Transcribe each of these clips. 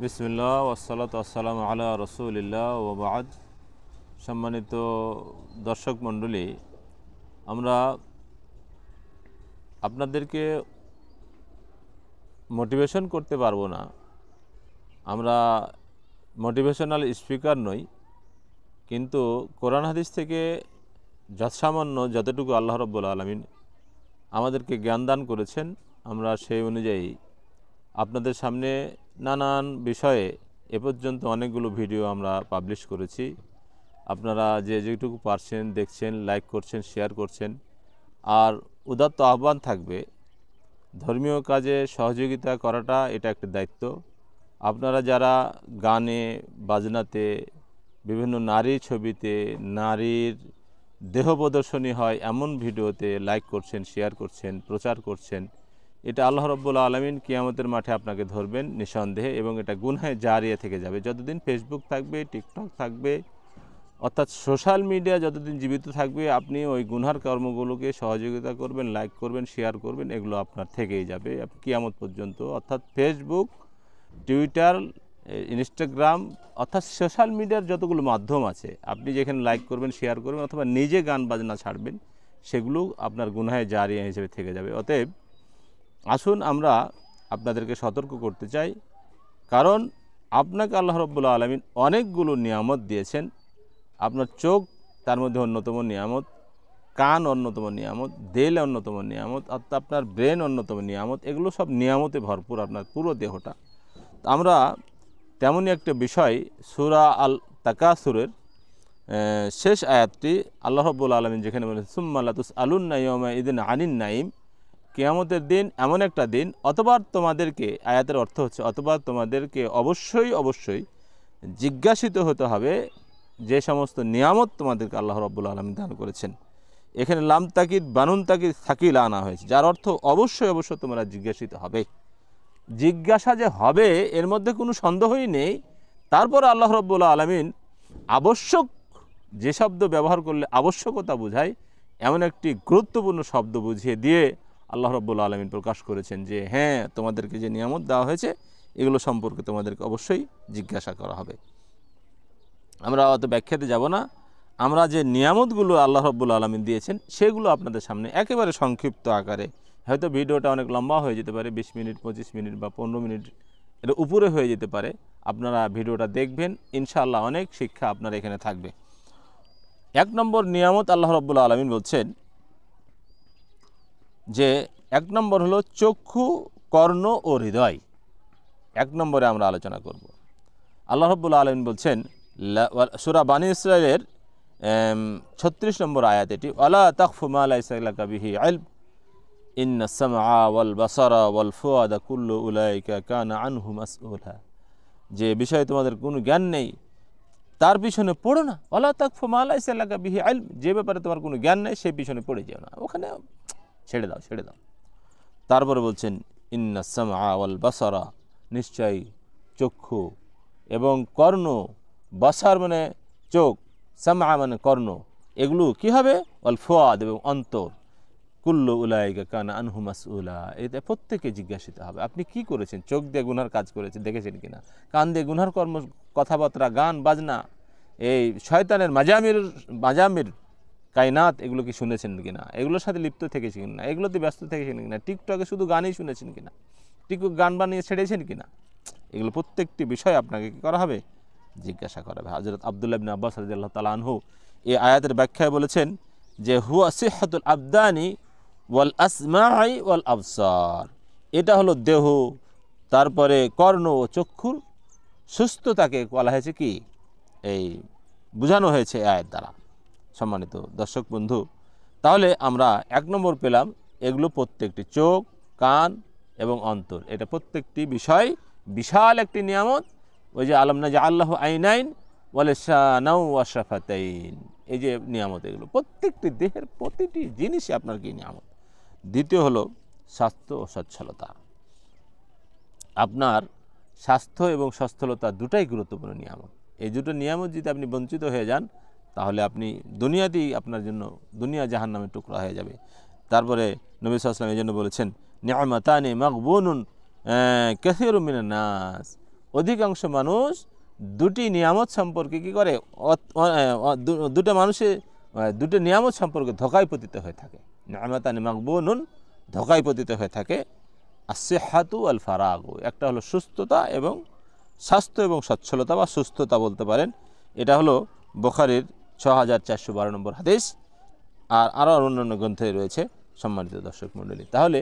বিসমিল্লাহ ওয়াসসালাতু ওয়াসসালামু আলা রাসূলিল্লাহ ওয়া বা'দ। সম্মানিত দর্শক মণ্ডলী, আমরা আপনাদেরকে মোটিভেশন করতে পারবো না, আমরা মোটিভেশনাল স্পিকার নই, কিন্তু কোরআন হাদিস থেকে যৎসামান্য যতটুকু আল্লাহ রাব্বুল আলামিন আমাদেরকে জ্ঞান দান করেছেন, আমরা সেই অনুযায়ী আপনাদের সামনে নানান বিষয়ে এ পর্যন্ত অনেকগুলো ভিডিও আমরা পাবলিশ করেছি। আপনারা যে যেটুকু পারছেন দেখছেন, লাইক করছেন, শেয়ার করছেন। আর উদাত্ত আহ্বান থাকবে, ধর্মীয় কাজে সহযোগিতা করাটা এটা একটা দায়িত্ব। আপনারা যারা গানে বাজনাতে, বিভিন্ন নারী ছবিতে, নারীর দেহ প্রদর্শনী হয় এমন ভিডিওতে লাইক করছেন, শেয়ার করছেন, প্রচার করছেন, এটা আল্লাহ রাব্বুল আলামিন কিয়ামতের মাঠে আপনাকে ধরবেন নিঃসন্দেহে, এবং এটা গুনহে জারিয়া থেকে যাবে। যতদিন ফেসবুক থাকবে, টিকটক থাকবে, অর্থাৎ সোশ্যাল মিডিয়া যতদিন জীবিত থাকবে, আপনি ওই গুনহার কর্মগুলোকে সহযোগিতা করবেন, লাইক করবেন, শেয়ার করবেন, এগুলো আপনার থেকেই যাবে কিয়ামত পর্যন্ত। অর্থাৎ ফেসবুক, টুইটার, ইনস্টাগ্রাম, অর্থাৎ সোশ্যাল মিডিয়ার যতগুলো মাধ্যম আছে, আপনি যেখানে লাইক করবেন, শেয়ার করবেন, অথবা নিজে গান বাজনা ছাড়বেন, সেগুলো আপনার গুনহায় জারিয়া হিসেবে থেকে যাবে। অতএব আসুন আমরা আপনাদেরকে সতর্ক করতে চাই, কারণ আপনাকে আল্লাহ রাব্বুল আলামিন অনেকগুলো নিয়ামত দিয়েছেন। আপনার চোখ তার মধ্যে অন্যতম নিয়ামত, কান অন্যতম নিয়ামত, দিল অন্যতম নিয়ামত, অর্থাৎ আপনার ব্রেন অন্যতম নিয়ামত। এগুলো সব নিয়ামতে ভরপুর আপনার পুরো দেহটা। আমরা তেমনই একটা বিষয়, সূরা আল তাকাসুরের শেষ আয়াতটি আল্লাহ রাব্বুল আলামিন যেখানে বলেছেন সুম্মা লাতুসআলুন্না ইয়াওমা ইযিন আনিন নাঈম, কিয়ামতের দিন এমন একটা দিন, অথবা তোমাদেরকে, আয়াতের অর্থ হচ্ছে অথবা তোমাদেরকে অবশ্যই জিজ্ঞাসিত হতে হবে যে সমস্ত নিয়ামত তোমাদেরকে আল্লাহ রাব্বুল আলামিন দান করেছেন। এখানে লাম তাকিদ বানুন তাকিদ সাকিলা আনা হয়েছে, যার অর্থ অবশ্যই তোমরা জিজ্ঞাসিত হবে। জিজ্ঞাসা যে হবে এর মধ্যে কোনো সন্দেহই নেই। তারপর আল্লাহ রাব্বুল আলামিন আবশ্যক, যে শব্দ ব্যবহার করলে আবশ্যকতা বোঝায় এমন একটি গুরুত্বপূর্ণ শব্দ বুঝিয়ে দিয়ে আল্লাহ রাব্বুল আলামিন প্রকাশ করেছেন যে হ্যাঁ, তোমাদেরকে যে নিয়ামত দেওয়া হয়েছে এগুলো সম্পর্কে তোমাদেরকে অবশ্যই জিজ্ঞাসা করা হবে। আমরা অত ব্যাখ্যাতে যাব না। আমরা যে নিয়ামতগুলো আল্লাহ রাব্বুল আলামিন দিয়েছেন সেগুলো আপনাদের সামনে একেবারে সংক্ষিপ্ত আকারে, হয়তো ভিডিওটা অনেক লম্বা হয়ে যেতে পারে, 20 মিনিট, 25 মিনিট বা 15 মিনিট এর উপরে হয়ে যেতে পারে। আপনারা ভিডিওটা দেখবেন, ইনশাআল্লাহ অনেক শিক্ষা আপনার এখানে থাকবে। 1 নম্বর নিয়ামত আল্লাহ রাব্বুল আলামিন বলছেন যে 1 নম্বর হলো চক্ষু, কর্ণ ও হৃদয়। 1 নম্বরে আমরা আলোচনা করব। আল্লাহ রাব্বুল আলামিন বলছেন সূরা বানী ইসরাঈলের 36 নম্বর আয়াত এটি, ওয়ালা তাখফু মা লাইসা লাকা বিহি ইলম ইন্নাস সামআ ওয়াল বাসারা ওয়াল ফুআদা কুল্লু উলাইকা কানা আনহু মাসউলা। যে বিষয়ে তোমাদের কোনো জ্ঞান নেই তার পিছনে পড়ো না। ওয়ালা তাখফু মা লাইসা লাকা বিহি ইলম, যে ব্যাপারে তোমার কোনো জ্ঞান নেই সেই পিছনে পড়ে যেও না, ওখানে ছেড়ে দাও। তারপরে বলছেন ইন্নাস সামআ ওয়াল বাসারা, নিশ্চয়ই চক্ষু এবং কর্ণ, বাসার মানে চোখ, সামআ মানে কর্ণ, এগুলো কি হবে? ওয়াল ফুআদ, এবং অন্তর, কুল্লু উলাইকা কানা আনহু মাসউলা, এটা প্রত্যেকে জিজ্ঞাসিত হবে। আপনি কি করেছেন? চোখ দিয়ে গুনার কাজ করেছেন, দেখেছেন কিনা? কান দিয়ে গুনার কর্ম, কথাবার্তা, গান বাজনা, এই শয়তানের মাজামির কায়নাত, এগুলো কি শুনেছেন কিনা? এগুলোর সাথে লিপ্ত থেকেছেন কিনা? এগুলোতে ব্যস্ত থেকেছেন কিনা? টিকটকে শুধু গানই শুনেছেন কিনা? টিকটক গান বানিয়ে ছেড়েছেন কিনা? এগুলো প্রত্যেকটি বিষয় আপনাকে কী করা হবে? জিজ্ঞাসা করা হবে। হযরত আব্দুল্লাহ ইবনে আব্বাস রাদিয়াল্লাহু তাআলা আনহু এই আয়াতের ব্যাখ্যায় বলেছেন যে হুয়া সিহহাতুল আবদানি ওয়াল আসমা'i ওয়াল আবসার, এটা হলো দেহ, তারপরে কর্ণ ও চক্ষুর সুস্থতাকে বলা হয়েছে কি, এই বোঝানো হয়েছে আয়াত দ্বারা। সম্মানিত দর্শক বন্ধু, তাহলে আমরা 1 নম্বর পেলাম, এগুলো প্রত্যেকটি চোখ, কান এবং অন্তর, এটা প্রত্যেকটি বিষয় বিশাল একটি নিয়ামত। ওই যে আলাম নাজআল্লাহু আইনাইন ওয়া লিসানাও ওয়া শাফাতাইন, এই যে নিয়ামত, এগুলো প্রত্যেকটি দেহের প্রতিটি জিনিসই আপনার কি নিয়ামত। দ্বিতীয় হলো স্বাস্থ্য ও সচ্ছলতা। আপনার স্বাস্থ্য এবং সচ্ছলতা দুটাই গুরুত্বপূর্ণ নিয়ামত। এই দুটো নিয়ামত যদি আপনি বঞ্চিত হয়ে যান, তাহলে আপনি দুনিয়াতেই আপনার জন্য দুনিয়া জাহান্নামের টুকরা হয়ে যাবে। তারপরে নবী সাল্লাল্লাহু আলাইহি ওয়াসাল্লাম এই জন্য বলেছেন নি'মাতানি মাগবুনুন কাসীরুম মিনান নাস অধিকাংশ মানুষ দুটি নিয়ামত সম্পর্কে কী করে, দুটো মানুষে দুটো নিয়ামত সম্পর্কে ধোঁকায় পতিত হয়ে থাকে। নিয়ামাতানি মাগবুনুন, ধোঁকায় পতিত হয়ে থাকে। আসিহাতু আল ফারাগু, একটা হলো সুস্থতা এবং স্বাস্থ্য এবং সচ্ছলতা বা সুস্থতা বলতে পারেন। এটা হলো বুখারীর 6412 নম্বর হাদিস, আর আরও অন্যান্য গ্রন্থে রয়েছে সম্মানিত দর্শক মণ্ডলী। তাহলে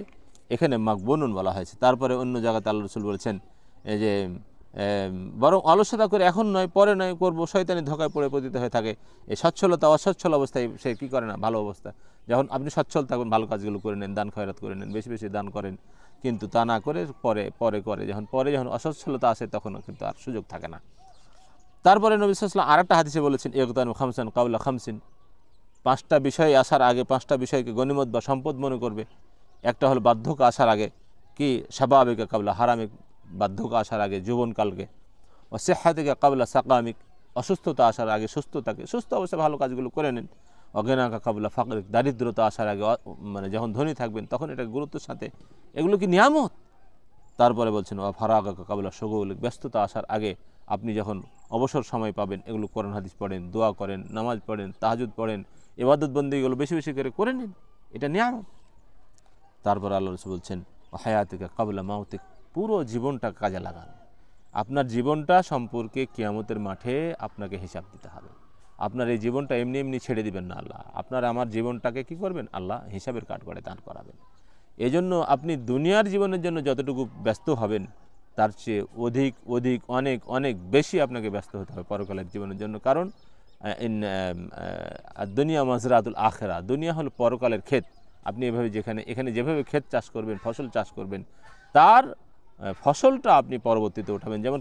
এখানে মাগবুনুন বলা হয়েছে। তারপরে অন্য জায়গাতে আল্লাহ রাসূল বলেছেন এই যে বরং অলসতা করে এখন নয় পরে নয় করবো, শয়তানি ধোঁকায় পড়ে পতিত হয়ে থাকে। এই সচ্ছলতা অসচ্ছল অবস্থায় সে কী করে না, ভালো অবস্থা যখন আপনি সচ্ছল থাকবেন ভালো কাজগুলো করে নেন, দান খয়রাত করে নেন, বেশি বেশি দান করেন, কিন্তু তা না করে পরে করে যখন অসচ্ছলতা আসে তখন কিন্তু আর সুযোগ থাকে না। তারপরে নবী সাল্লাল্লাহু আলাইহি ওয়াসাল্লাম আরেকটা হাদিসে বলেছেন ইগতানু খামসান কাবলা খামসিন, 5টা বিষয় আসার আগে 5টা বিষয়কে গনিমত বা সম্পদ মনে করবে। একটা হলো বার্ধক্য আসার আগে, কি স্বাভাবিক কাবলা হারামিক, বার্ধক্য আসার আগে যৌবনকালকে, ও সিহহাতিকা কাবলা সাকামিক, অসুস্থতা আসার আগে সুস্থতাকে, সুস্থ অবস্থায় ভালো কাজগুলো করে নেন। অজ্ঞানাকা কাবলা ফাকরিক, দারিদ্রতা আসার আগে মানে যখন ধনী থাকবেন তখন এটা গুরুত্বের সাথে, এগুলো কি নিয়ামত। তারপরে বলছেন ও ফারাগাকা কাবলা শগুলিক, ব্যস্ততা আসার আগে আপনি যখন অবসর সময় পাবেন এগুলো কোরআন হাদিস পড়েন, দোয়া করেন, নামাজ পড়েন, তাহাজ্জুদ পড়েন, ইবাদত বন্দেগীগুলো বেশি বেশি করে নিন, এটা নিয়ামত। তারপর আল্লাহ রাসূল বলছেন ও হায়াতিকা কাবলা মাউতিক, পুরো জীবনটা কাজে লাগান। আপনার জীবনটা সম্পর্কে কিয়ামতের মাঠে আপনাকে হিসাব দিতে হবে। আপনার এই জীবনটা এমনি এমনি ছেড়ে দিবেন না আল্লাহ, আপনার আমার জীবনটাকে কি করবেন, আল্লাহ হিসাবের কাঠগড়ায় দান করাবেন। এজন্য আপনি দুনিয়ার জীবনের জন্য যতটুকু ব্যস্ত হবেন তার চেয়ে অধিক অধিক অনেক অনেক বেশি আপনাকে ব্যস্ত হতে হবে পরকালের জীবনের জন্য। কারণ দুনিয়া মাজরাতুল আখিরা, দুনিয়া হলো পরকালের ক্ষেত। আপনি এখানে যেভাবে ক্ষেত চাষ করবেন, ফসল চাষ করবেন, তার ফসলটা আপনি পরবর্তীতে উঠাবেন। যেমন